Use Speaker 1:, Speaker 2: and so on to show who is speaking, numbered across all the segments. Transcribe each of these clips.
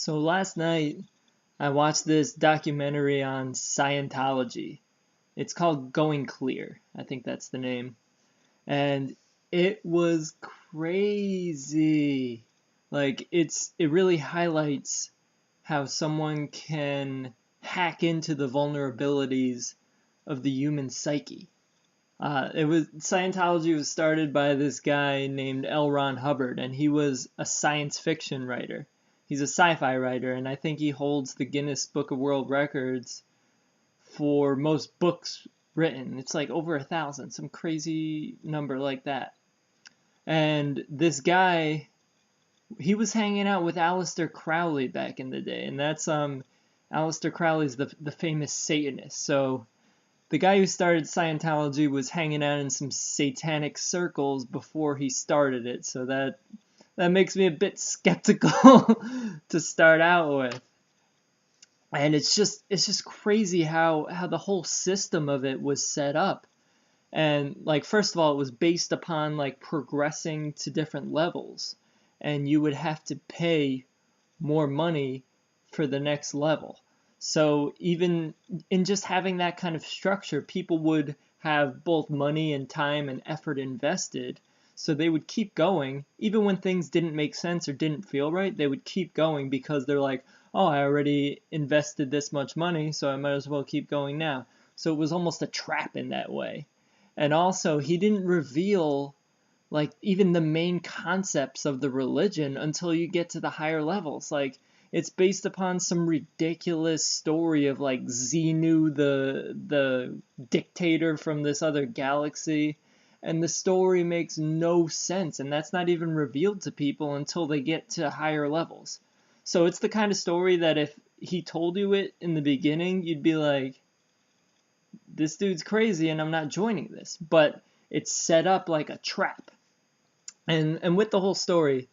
Speaker 1: So last night I watched this documentary on Scientology. It's called Going Clear. I think that's the name. And it was crazy. It really highlights how someone can hack into the vulnerabilities of the human psyche. Scientology was started by this guy named L. Ron Hubbard, and he was a science fiction writer. He's a sci-fi writer, and I think he holds the Guinness Book of World Records for most books written. It's like over 1,000, some crazy number like that. And this guy, he was hanging out with Aleister Crowley back in the day, and that's Aleister Crowley's the famous Satanist. So the guy who started Scientology was hanging out in some satanic circles before he started it, so that makes me a bit skeptical to start out with. And it's just crazy how the whole system of it was set up. And like, first of all, it was based upon like progressing to different levels, and you would have to pay more money for the next level. So even in just having that kind of structure, people would have both money and time and effort invested. So they would keep going, even when things didn't make sense or didn't feel right, they would keep going because they're like, oh, I already invested this much money, so I might as well keep going now. So it was almost a trap in that way. And also, he didn't reveal like even the main concepts of the religion until you get to the higher levels. Like, it's based upon some ridiculous story of like Xenu, the dictator from this other galaxy, and the story makes no sense, and that's not even revealed to people until they get to higher levels. So it's the kind of story that if he told you it in the beginning, you'd be like, this dude's crazy and I'm not joining this. But it's set up like a trap. And with the whole story,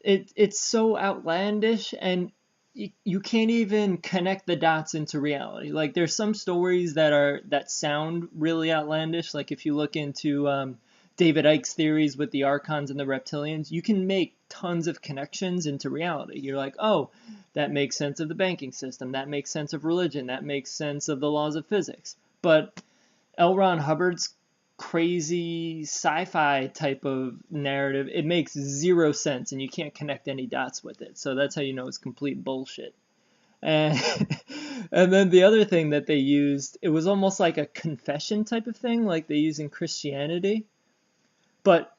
Speaker 1: it's so outlandish, and you can't even connect the dots into reality. Like, there's some stories that sound really outlandish. Like, if you look into David Icke's theories with the Archons and the Reptilians, you can make tons of connections into reality. You're like, oh, that makes sense of the banking system. That makes sense of religion. That makes sense of the laws of physics. But L. Ron Hubbard's crazy sci-fi type of narrative, it makes zero sense, and you can't connect any dots with it. So that's how you know it's complete bullshit. And and then the other thing that they used, it was almost like a confession type of thing, like they use in Christianity. But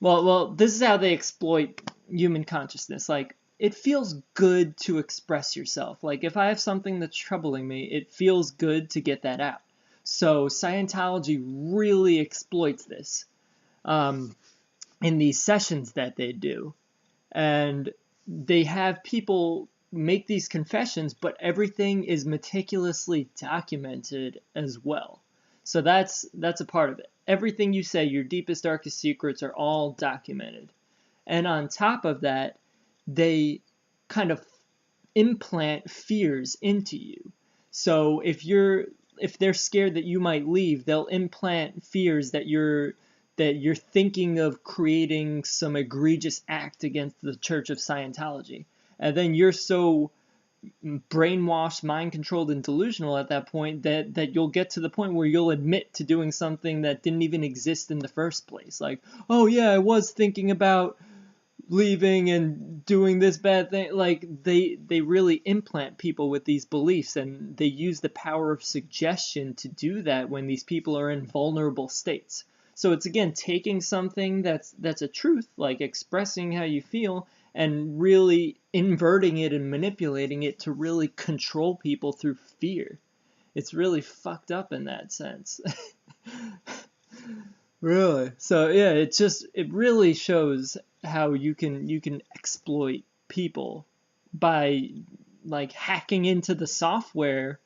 Speaker 1: well, this is how they exploit human consciousness. Like, it feels good to express yourself. Like, if I have something that's troubling me, it feels good to get that out. So Scientology really exploits this in these sessions that they do. And they have people make these confessions, but everything is meticulously documented as well. So that's a part of it. Everything you say, your deepest, darkest secrets, are all documented. And on top of that, they kind of implant fears into you. So if they're scared that you might leave, they'll implant fears that you're thinking of creating some egregious act against the Church of Scientology. And then you're so brainwashed, mind-controlled, and delusional at that point that you'll get to the point where you'll admit to doing something that didn't even exist in the first place. Like, oh yeah, I was thinking about leaving and doing this bad thing. Like, they really implant people with these beliefs, and they use the power of suggestion to do that when these people are in vulnerable states. So it's, again, taking something that's a truth, like expressing how you feel, and really inverting it and manipulating it to really control people through fear. It's really fucked up in that sense. Really. So yeah, it really shows how you can exploit people by like hacking into the software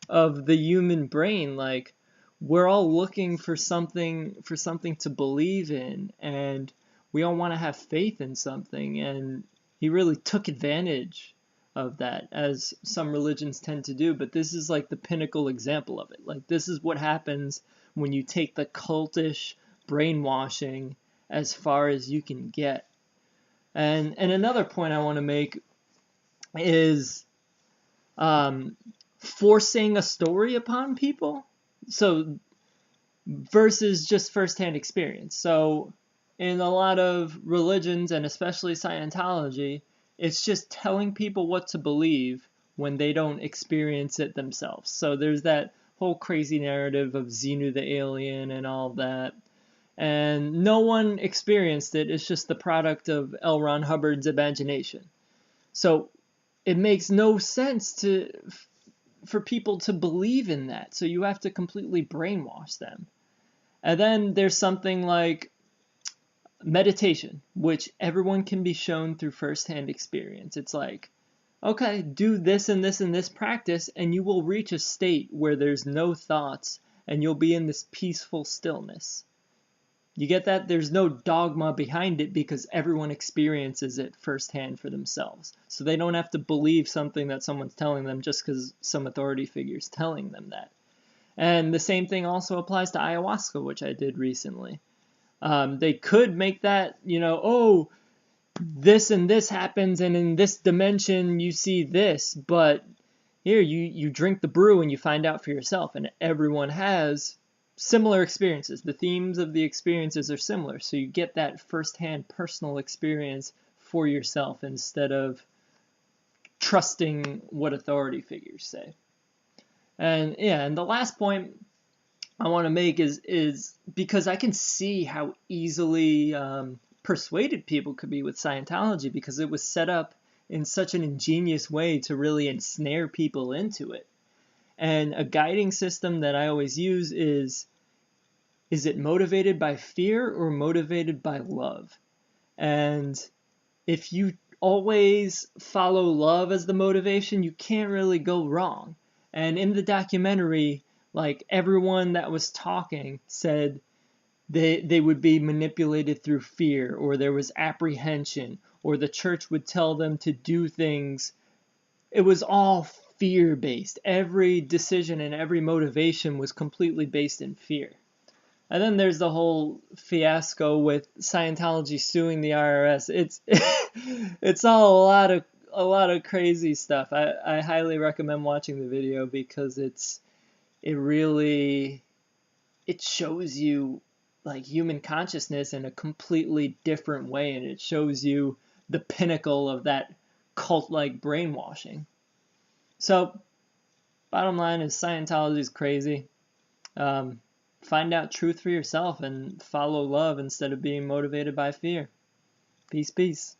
Speaker 1: of the human brain. Like, we're all looking for something to believe in, and we all want to have faith in something, and he really took advantage of that, as some religions tend to do. But this is like the pinnacle example of it. Like, this is what happens when you take the cultish brainwashing as far as you can get. And another point I want to make is forcing a story upon people. So versus just firsthand experience. So in a lot of religions, and especially Scientology, it's just telling people what to believe when they don't experience it themselves. So there's that whole crazy narrative of Xenu the alien and all that. And no one experienced it. It's just the product of L. Ron Hubbard's imagination. So it makes no sense for people to believe in that. So you have to completely brainwash them. And then there's something like meditation, which everyone can be shown through firsthand experience. It's like, okay, do this and this and this practice, and you will reach a state where there's no thoughts, and you'll be in this peaceful stillness. You get that? There's no dogma behind it because everyone experiences it firsthand for themselves. So they don't have to believe something that someone's telling them just because some authority figure's telling them that. And the same thing also applies to ayahuasca, which I did recently. They could make that, oh, this and this happens, and in this dimension you see this, but here you drink the brew and you find out for yourself, and everyone has similar experiences. The themes of the experiences are similar, so you get that firsthand personal experience for yourself instead of trusting what authority figures say. And yeah, and the last point I want to make is because I can see how easily persuaded people could be with Scientology, because it was set up in such an ingenious way to really ensnare people into it. And a guiding system that I always use is it motivated by fear or motivated by love? And if you always follow love as the motivation, you can't really go wrong. And in the documentary, like, everyone that was talking said they would be manipulated through fear, or there was apprehension, or the church would tell them to do things. It was all fear-based. Every decision and every motivation was completely based in fear. And then there's the whole fiasco with Scientology suing the IRS. It's all a lot of crazy stuff. I highly recommend watching the video because it shows you like human consciousness in a completely different way, and it shows you the pinnacle of that cult-like brainwashing. So bottom line is Scientology is crazy. Find out truth for yourself and follow love instead of being motivated by fear. Peace, peace.